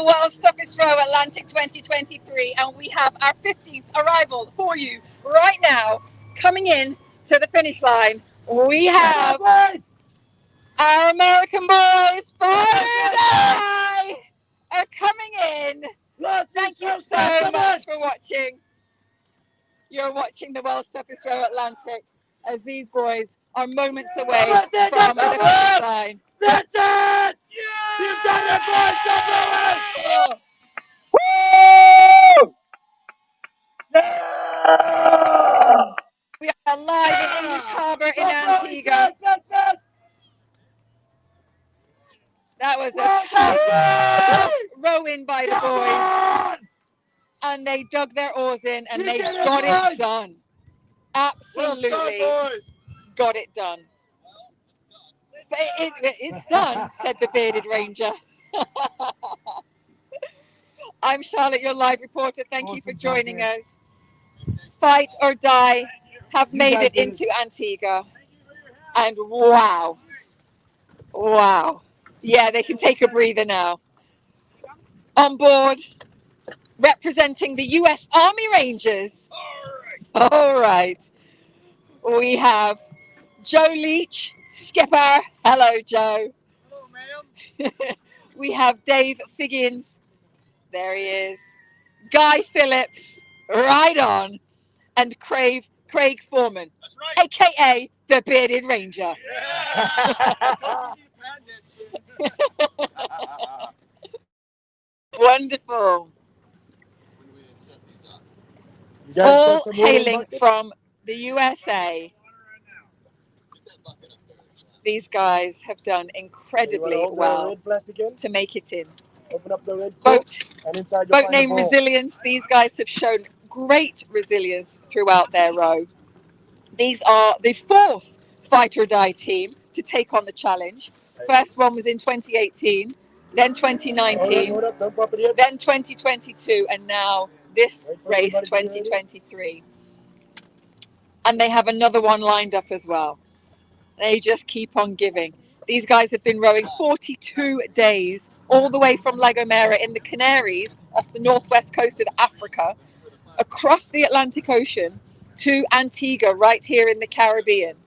World's Toughest Row Atlantic 2023, and we have our 15th arrival for you right now. Coming in to the finish line, we have our American boys, Fire are coming in. Thank you so much for watching. You're watching the World's Toughest Row Atlantic as these boys are moments away from the finish line. That's it! Yeah! You've done it, boys! Woo! Yeah! We are live in English Harbour in Antigua. That was a tough row-in by the boys. And they dug their oars in and they got it done. Absolutely got it done. It's done, said the bearded ranger. I'm Charlotte, your live reporter. Thank you for joining us. Fight or Die have made it into Antigua. And wow. Yeah, they can take a breather now. On board, representing the U.S. Army Rangers. All right. We have Joe Leach, skipper. Hello, Joe. Hello, ma'am. We have Dave Figgins. There he is. Guy Phillips, right on. And Craig Foreman, That's right. a.k.a. the Bearded Ranger. Yeah. Wonderful. All hailing from the USA. These guys have done incredibly well to make it in. Open up the red Boat and inside boat name Resilience. These guys have shown great resilience throughout their row. These are the fourth Fight or Die team to take on the challenge. First one was in 2018, then 2019, then 2022, and now this race 2023. And they have another one lined up as well. They just keep on giving. These guys have been rowing 42 days all the way from La Gomera in the Canaries off the northwest coast of Africa, across the Atlantic Ocean to Antigua right here in the Caribbean.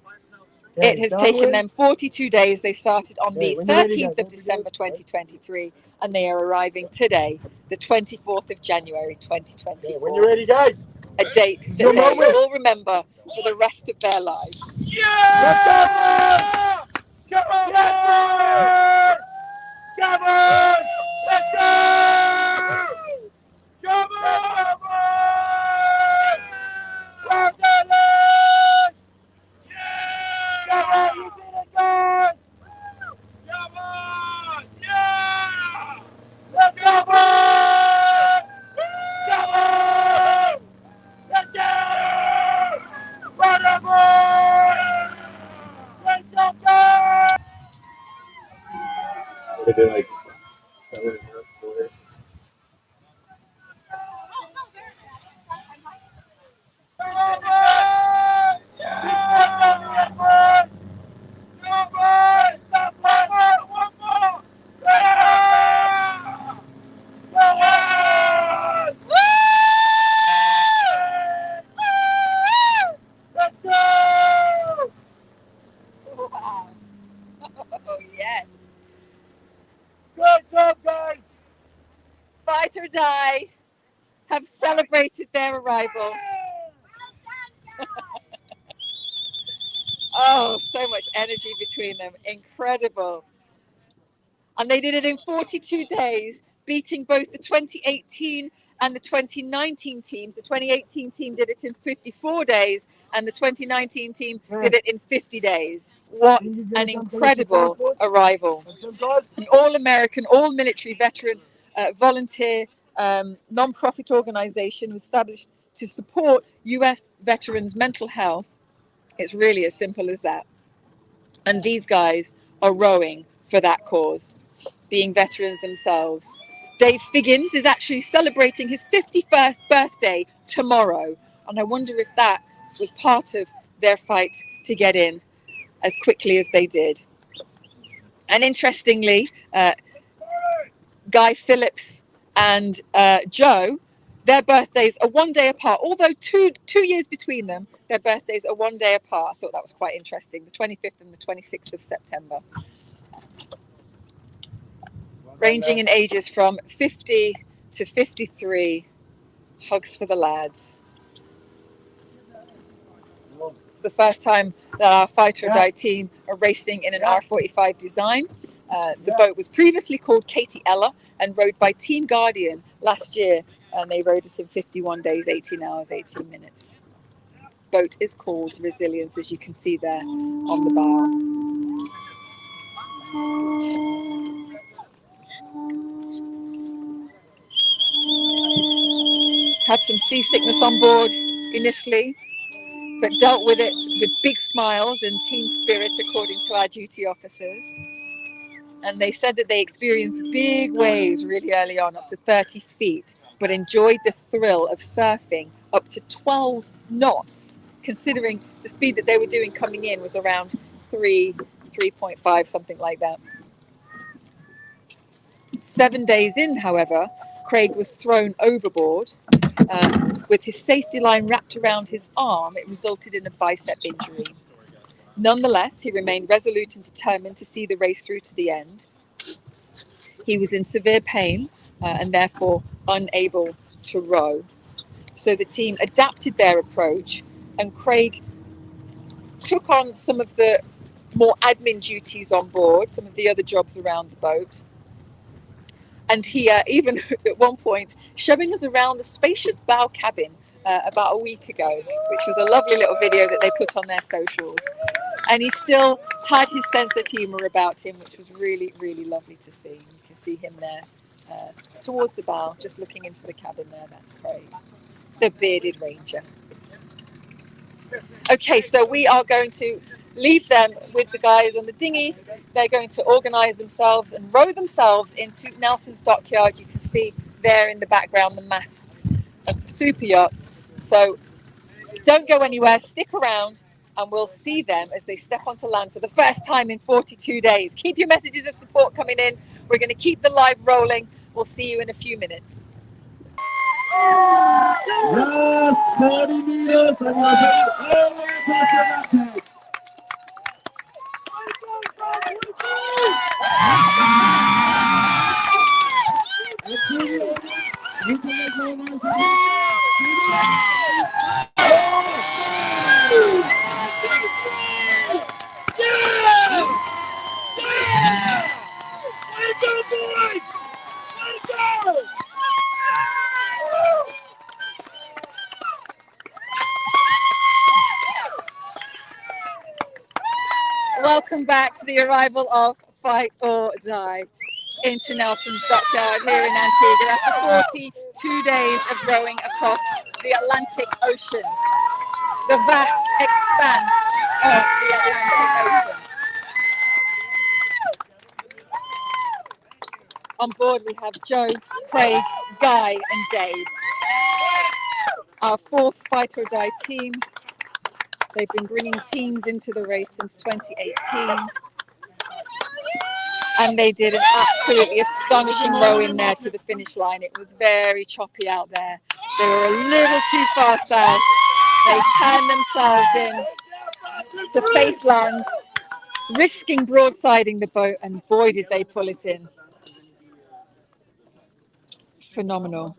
It has taken them 42 days. They started on the 13th of December 2023 and they are arriving today, the 24th of January 2024. When you're ready, guys. A date that they will remember for the rest of their lives. Yeah! Come on! Come on! Let's go! Come on! Come on! Come on! You did it, guys! Come on! Yeah! Let's go, boys! Come on! Let's go! Brother boy! Great job, guys! They did like 7 minutes away. Fight or Die have celebrated their arrival. Oh, so much energy between them. Incredible. And they did it in 42 days, beating both the 2018 and the 2019 teams. The 2018 team did it in 54 days, and the 2019 team did it in 50 days. What an incredible arrival. An all-American, all-military veteran volunteer non-profit organization established to support U.S. veterans' mental health. It's really as simple as that. And these guys are rowing for that cause, being veterans themselves. Dave Figgins is actually celebrating his 51st birthday tomorrow. And I wonder if that was part of their fight to get in as quickly as they did. And interestingly, Guy Phillips and Joe, their birthdays are 1 day apart. Although two years between them, their birthdays are 1 day apart. I thought that was quite interesting. The 25th and the 26th of September. Ranging in ages from 50 to 53. Hugs for the lads. It's the first time that our Fight or Die team are racing in an R45 design. The boat was previously called Katie Ella and rowed by Team Guardian last year, and they rowed it in 51 days, 18 hours, 18 minutes. Boat is called Resilience, as you can see there on the bow. Had some seasickness on board initially, but dealt with it with big smiles and team spirit, according to our duty officers. And they said that they experienced big waves really early on, up to 30 feet, but enjoyed the thrill of surfing up to 12 knots, considering the speed that they were doing coming in was around 3.5, something like that. 7 days in, however, Craig was thrown overboard. With his safety line wrapped around his arm, it resulted in a bicep injury. Nonetheless, he remained resolute and determined to see the race through to the end. He was in severe pain and therefore unable to row. So the team adapted their approach, and Craig took on some of the more admin duties on board, some of the other jobs around the boat. And he even at one point showing us around the spacious bow cabin about a week ago, which was a lovely little video that they put on their socials. And he still had his sense of humour about him, which was really, really lovely to see. You can see him there towards the bow, just looking into the cabin there. That's Craig, the bearded ranger. Okay, so we are going to leave them with the guys on the dinghy. They're going to organise themselves and row themselves into Nelson's dockyard. You can see there in the background the masts of the super yachts. So don't go anywhere, stick around, and we'll see them as they step onto land for the first time in 42 days. Keep your messages of support coming in. We're going to keep the live rolling. We'll see you in a few minutes. Last 40 meters and we're heading Welcome back to the arrival of Fight or Die into Nelson's dockyard here in Antigua after 42 days of rowing across the Atlantic Ocean, the vast expanse of the Atlantic Ocean. On board we have Joe, Craig, Guy and Dave, our fourth Fight or Die team. They've been bringing teams into the race since 2018. And they did an absolutely astonishing row in there to the finish line. It was very choppy out there. They were a little too far south. They turned themselves in to face land, risking broadsiding the boat, and boy did they pull it in. Phenomenal.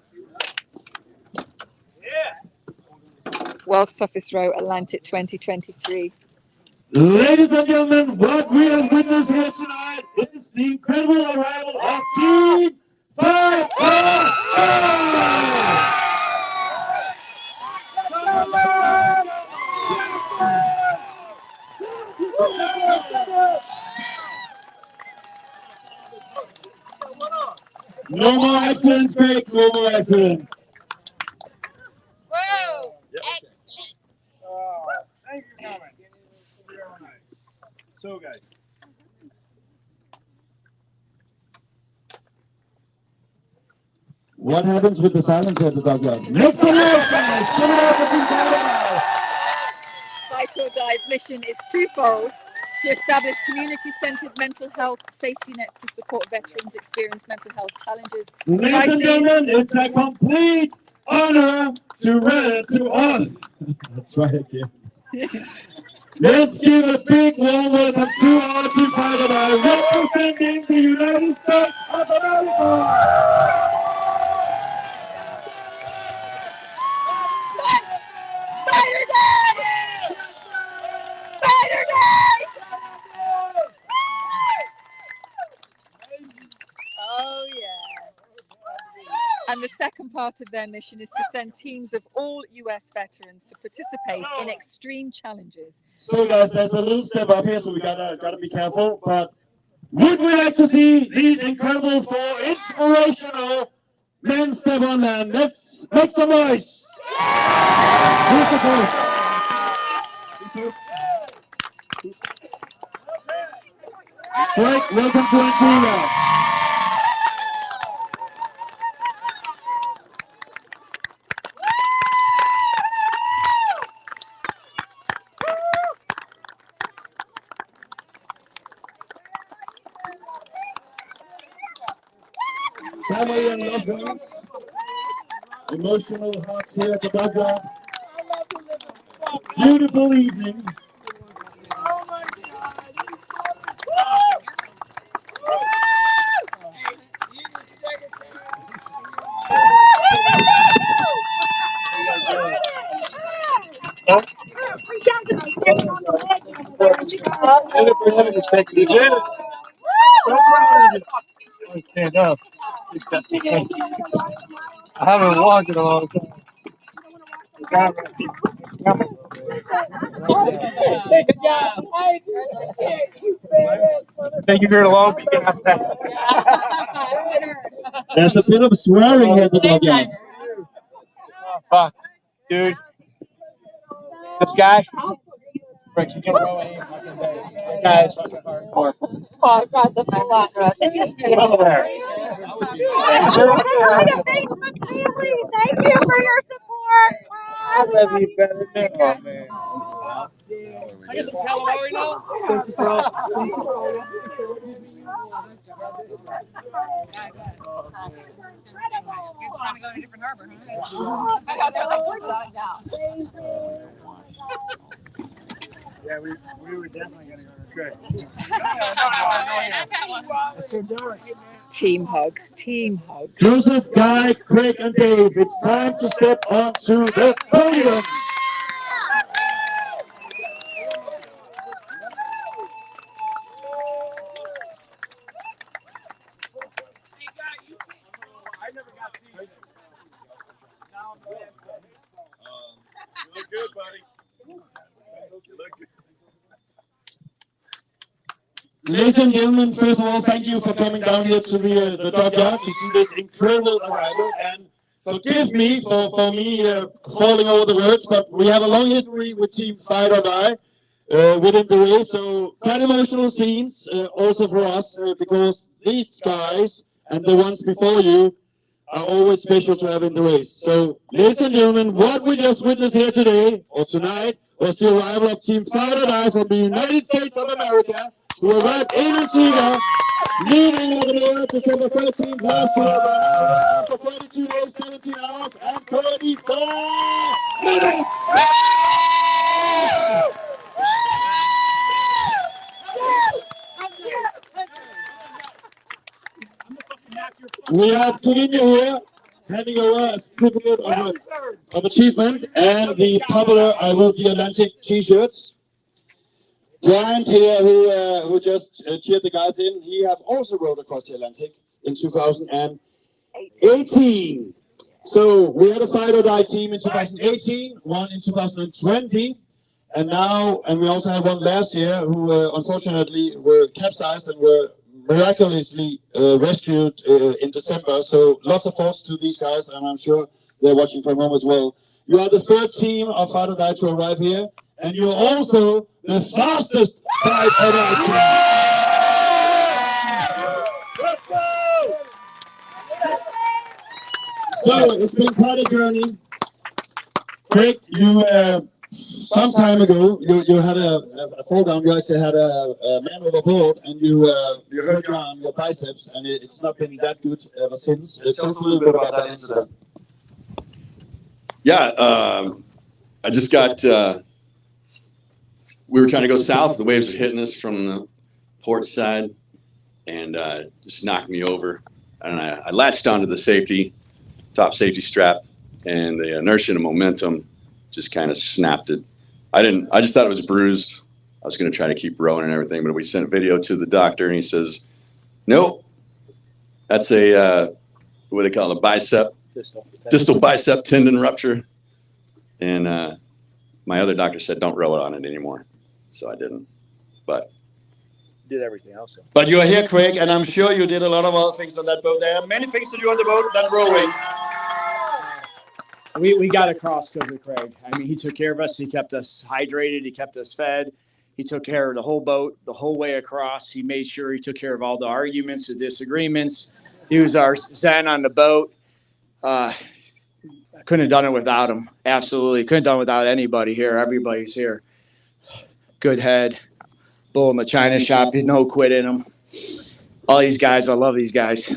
World's Toughest Row Atlantic 2023. Ladies and gentlemen, what we have witnessed here tonight is the incredible arrival of Team Fight or Die! No more accidents, Craig. No more accidents. Whoa! Excellent. Thank you for coming. Very nice. So, guys. What happens with the silence at the dockyard? Make some noise, guys! Give it up for Team Fight or Die! Fight or Die's mission is twofold. to establish community-centered mental health safety nets to support veterans experience mental health challenges. Ladies and crises. gentlemen, it's a complete honor to all. That's right again. Let's give a big warm welcome to our team fighter representing the United States of America. Fighter Day! Fighter Day! Oh yeah. And the second part of their mission is to send teams of all US veterans to participate in extreme challenges. So guys, there's a little step up here, so we gotta be careful. But would we like to see these incredible four inspirational men step on land? Let's make some noise. Who's the first? Greg, welcome to Antigua. Family and loved ones, emotional hearts here at the dockyard. Beautiful evening. Stand up. I haven't walked in a long time. Good job. Thank you very long. There's a bit of swearing here at the dockyard. Oh, fuck. Dude. This guy? Rick, you can row any fucking day. That guy is fucking hardcore. Oh, God, the full on, bro. It's just too much. Hi to Facebook family. Thank you for your support. I love you better than that, man. I get some calamari now. Trying to go to a different harbor, huh? I got there like we're done now. Yeah, we were definitely going to go to the It's so dark. Team hugs, team hugs. Joseph, Guy, Craig, and Dave, it's time to step onto the podium. I never got to see you. Now I'm glad. You look good, buddy. You look good. Ladies and gentlemen, first of all, thank you for coming down here to the dockyard to see this incredible arrival. And forgive me for falling over the words, but we have a long history with Team Fight or Die within the race. So quite emotional scenes also for us because these guys and the ones before you are always special to have in the race. So, ladies and gentlemen, what we just witnessed here today or tonight was the arrival of Team Fight or Die from the United States of America, who arrived in Antigua, leaving over there December 13th last year, for 32 days, 17 hours, and 34 minutes. We have Kevin here, handing over a certificate of achievement and the popular I Wrote the Atlantic t-shirts. Brian here, who just cheered the guys in, he have also rowed across the Atlantic in 2018. So we had a Fight or Die team in 2018, one in 2020, and we also had one last year who unfortunately were capsized and were miraculously rescued in December. So lots of thoughts to these guys, and I'm sure they're watching from home as well. You are the third team of Fight or Die to arrive here. And you're also the fastest Fight or Die team. Let's go! So it's been quite a journey. Craig, you some time ago, you had a fall down. You actually had a man overboard, and you hurt your biceps, and it's not been that good ever since. Tell us a little bit about that incident. Yeah, I just got. We were trying to go south. The waves were hitting us from the port side, and just knocked me over. And I latched onto the top safety strap, and the inertia and momentum just kind of snapped it. I just thought it was bruised. I was going to try to keep rowing and everything, but we sent video to the doctor, and he says, "Nope, that's a what do they call it? A distal bicep tendon rupture." And my other doctor said, "Don't row it on it anymore." So I didn't, but Did everything else. But you are here, Craig, and I'm sure you did a lot of other things on that boat. There are many things to do on the boat than rowing. We got across because of Craig. I mean, he took care of us. He kept us hydrated. He kept us fed. He took care of the whole boat the whole way across. He made sure he took care of all the arguments, the disagreements. He was our zen on the boat. I couldn't have done it without him. Absolutely. Couldn't have done it without anybody here. Everybody's here. Good head. Bull in the China shop. No quit in him. All these guys. I love these guys.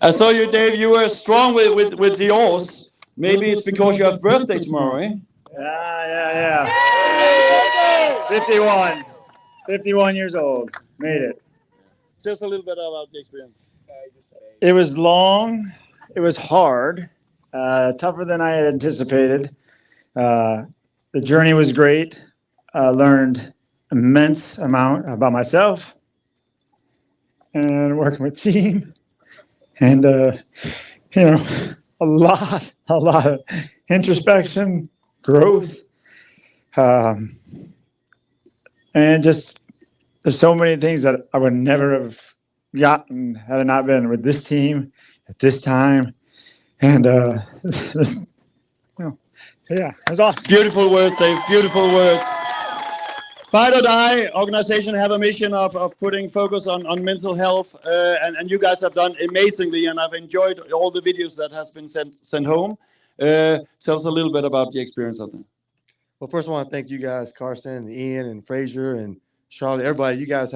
I saw you, Dave. You were strong with the oars. Maybe it's because you have birthday tomorrow, eh? Yeah. 51 years old. Made it. Tell us a little bit about the experience. It was long. It was hard. Tougher than I had anticipated. The journey was great. I learned immense amount about myself and working with team and a lot of introspection, growth, and just there's so many things that I would never have gotten had it not been with this team at this time. And this, yeah, it was awesome. Beautiful words, Dave. Beautiful words. Fight or Die organization have a mission of putting focus on mental health, and you guys have done amazingly, and I've enjoyed all the videos that has been sent home. Tell us a little bit about the experience of them. Well, first I want to thank you guys, Carson, and Ian, and Fraser, and Charlotte, everybody. You guys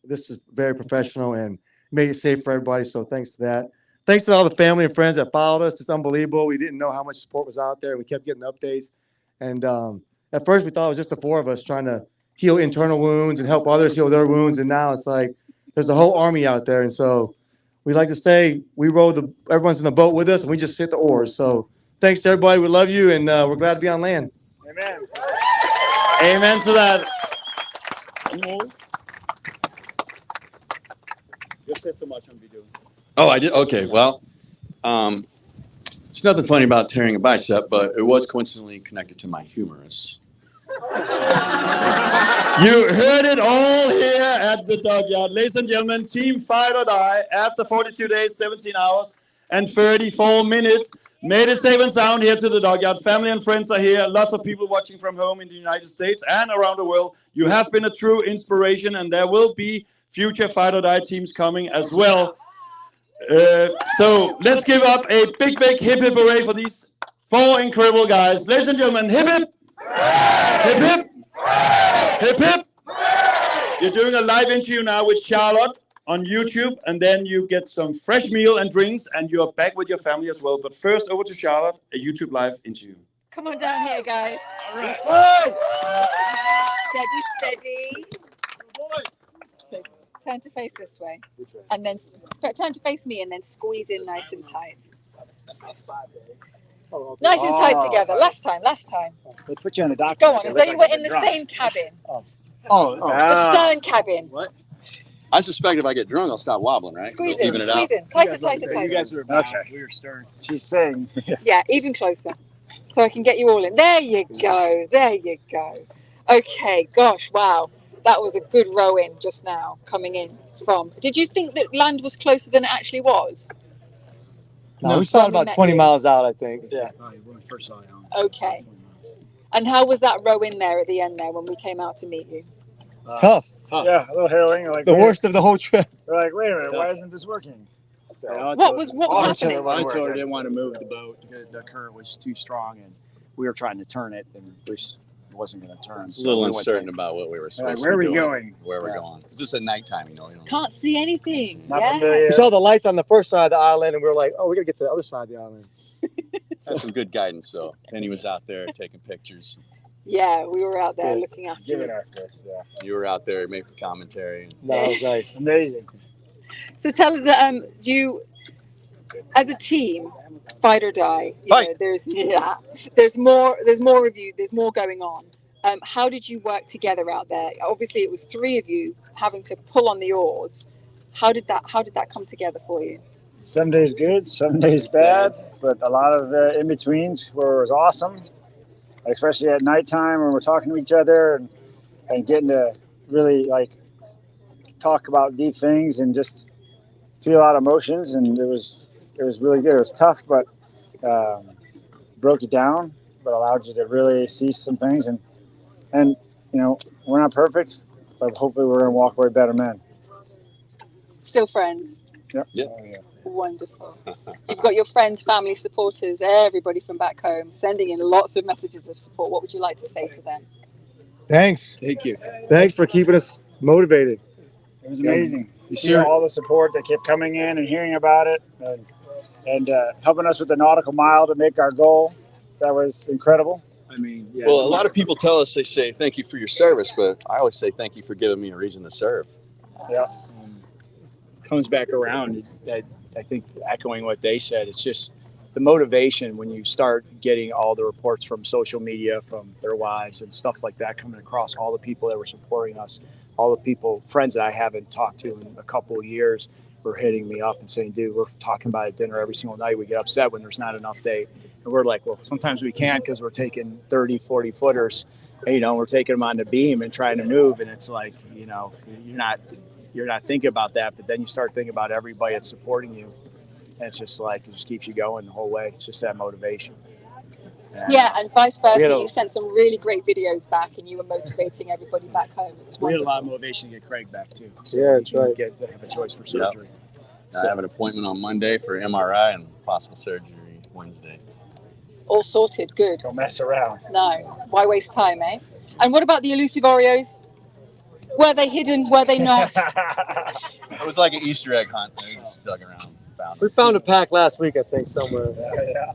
this is very professional and made it safe for everybody, so thanks to that. Thanks to all the family and friends that followed us. It's unbelievable. We didn't know how much support was out there. We kept getting updates. And at first we thought it was just the four of us trying to heal internal wounds and help others heal their wounds. And now it's like there's a whole army out there. And so we like to say we everyone's in the boat with us, and we just hit the oars. So thanks to everybody. We love you, and we're glad to be on land. Amen. Amen to that. You've said so much on video. oh, I did. Okay, well, it's nothing funny about tearing a bicep, but it was coincidentally connected to my humerus. You heard it all here at the dockyard. Ladies and gentlemen, Team Fight or Die, after 42 days, 17 hours, and 34 minutes, made it safe and sound here to the dockyard. Family and friends are here. Lots of people watching from home in the United States and around the world. You have been a true inspiration, and there will be future Fight or Die teams coming as well. So let's give up a big hip hip hooray for these four incredible guys. Ladies and gentlemen, hip hip! Hip hip! Hip hip! You're doing a live interview now with Charlotte on YouTube, and then you get some fresh meal and drinks, and you're back with your family as well. But first, over to Charlotte, a YouTube live interview. Come on down here, guys. All right. Steady. So turn to face this way, and then turn to face me, and then squeeze in nice and tight. Nice and tight together. Last time. They put you on the dock. Go on, as though you were in the same cabin. The stern cabin. What? I suspect if I get drunk, I'll stop wobbling, right? Squeeze It'll in. even it out. Tighter. You guys are back. Okay. We were stern. She's saying. Yeah, even closer. So I can get you all in. There you go. Okay, gosh, wow. That was a good row in just now, coming in from. Did you think that land was closer than it actually was? No, we saw it about 20 miles out, I think. Yeah. When we first saw you. Okay. And how was that row in there at the end there when we came out to meet you? Tough. Yeah, a little harrowing. Like The worst of the whole trip. We're like, wait a minute, why isn't this working? So, What was happening? I told her I didn't want to move the boat because the current was too strong, and we were trying to turn it, and we wasn't going to turn. A So little we went uncertain to- about what we were supposed where to are be we doing, going? where we're Yeah. going. Because it's at nighttime, you know. Can't see anything. Not Yeah. familiar. We saw the lights on the first side of the island, and we were like, "Oh, we gotta get to the other side of the island." Had some good guidance, though. Penny was out there taking pictures. Yeah, we were out there Cool. looking after Give you. it our first, yeah. You were out there making commentary. No, it was nice. Amazing. So tell us, do you, as a team, fight or die? You Fight. know, there's more of you. There's more going on. How did you work together out there? Obviously, it was 3 of you having to pull on the oars. How did that come together for you? Some days good, some days bad, but a lot of in betweens where it was awesome, especially at nighttime when we're talking to each other and getting to really like talk about deep things and just feel a lot of emotions. And it was really good. It was tough, but broke you down, but allowed you to really see some things. And you know, we're not perfect, but hopefully we're going to walk away better men. Still friends. Yep. Yep. Oh, yeah. Wonderful. You've got your friends, family, supporters, everybody from back home sending in lots of messages of support. What would you like to say to them? Thanks. Thank you. Thanks for keeping us motivated. It was amazing. You see Sure. all the support that kept coming in and hearing about it and helping us with the nautical mile to make our goal. That was incredible. I mean, yeah. Well, a lot of people tell us, they say, thank you for your service, but I always say thank you for giving me a reason to serve. Yeah. Comes back around. I think echoing what they said, it's just the motivation when you start getting all the reports from social media, from their wives and stuff like that coming across, all the people that were supporting us, all the people, friends that I haven't talked to in a couple of years were hitting me up and saying, dude, we're talking about it at dinner every single night. We get upset when there's not an update. And we're like, well, sometimes we can't because we're taking 30, 40 footers, and, you know, we're taking them on the beam and trying to move. And it's like, you know, you're not thinking about that, but then you start thinking about everybody that's supporting you. And it's just like, it just keeps you going the whole way. It's just that motivation. Yeah, and vice versa. We had a- You sent some really great videos back and you were motivating everybody back home. It was We had a wonderful. lot of motivation to get Craig back too. So Yeah, that's he didn't right. Get to have a choice for surgery. I have an appointment on Monday for MRI and possible surgery Wednesday. All sorted. Good. Don't mess around. No. Why waste time, eh? And what about the elusive Oreos? Were they hidden? Were they not? It was like an Easter egg hunt. They just dug around, found We it. found a pack last week, I think, somewhere. Yeah.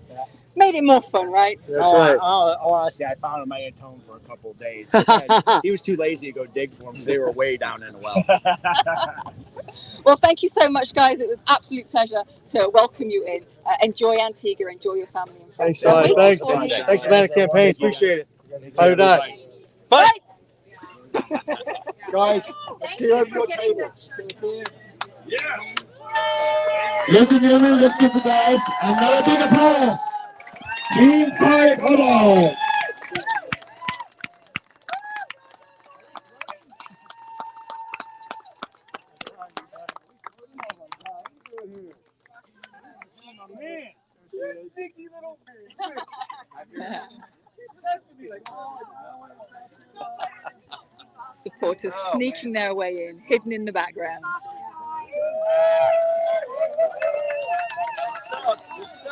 Made it more fun, right? That's right. Honestly, I found him at home for a couple of days. But then he was too lazy to go dig for them because they were way down in the well. Well, thank you so much, guys. It was an absolute pleasure to welcome you in. Enjoy Antigua. Enjoy your family and friends. Thanks, Sean. Waiting Thanks. for you. Thanks, Atlantic Campaigns. Appreciate it. Fight or die. Bye. Guys, let's keep up your table. Ladies and gentlemen, let's give the guys another big applause. Team Fight, hold on. Supporters sneaking their way in, hidden in the background.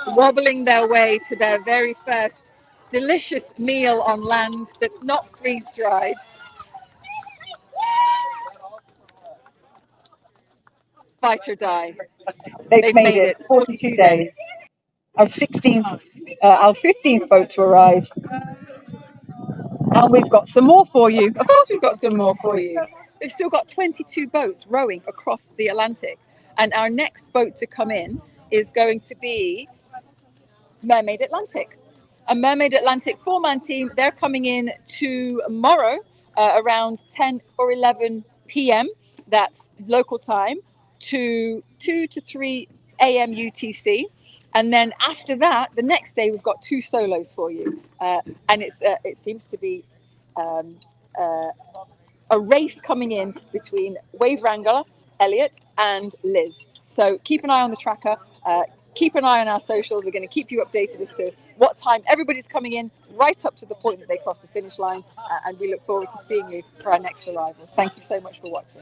Wobbling their way to their very first delicious meal on land that's not freeze-dried. Fight or die. They've made it 42 days. Our 15th boat to arrive. And we've got some more for you. Of course we've got some more for you. We've still got 22 boats rowing across the Atlantic. And our next boat to come in is going to be Mermaid Atlantic. A Mermaid Atlantic 4-man team. They're coming in tomorrow around 10 or 11 p.m. That's local time to 2 to 3 a.m. UTC. And then after that, the next day, we've got 2 solos for you. And it seems to be a race coming in between Wave Wrangler, Elliot, and Liz. So keep an eye on the tracker. Keep an eye on our socials. We're going to keep you updated as to what time everybody's coming in, right up to the point that they cross the finish line. And we look forward to seeing you for our next arrivals. Thank you so much for watching.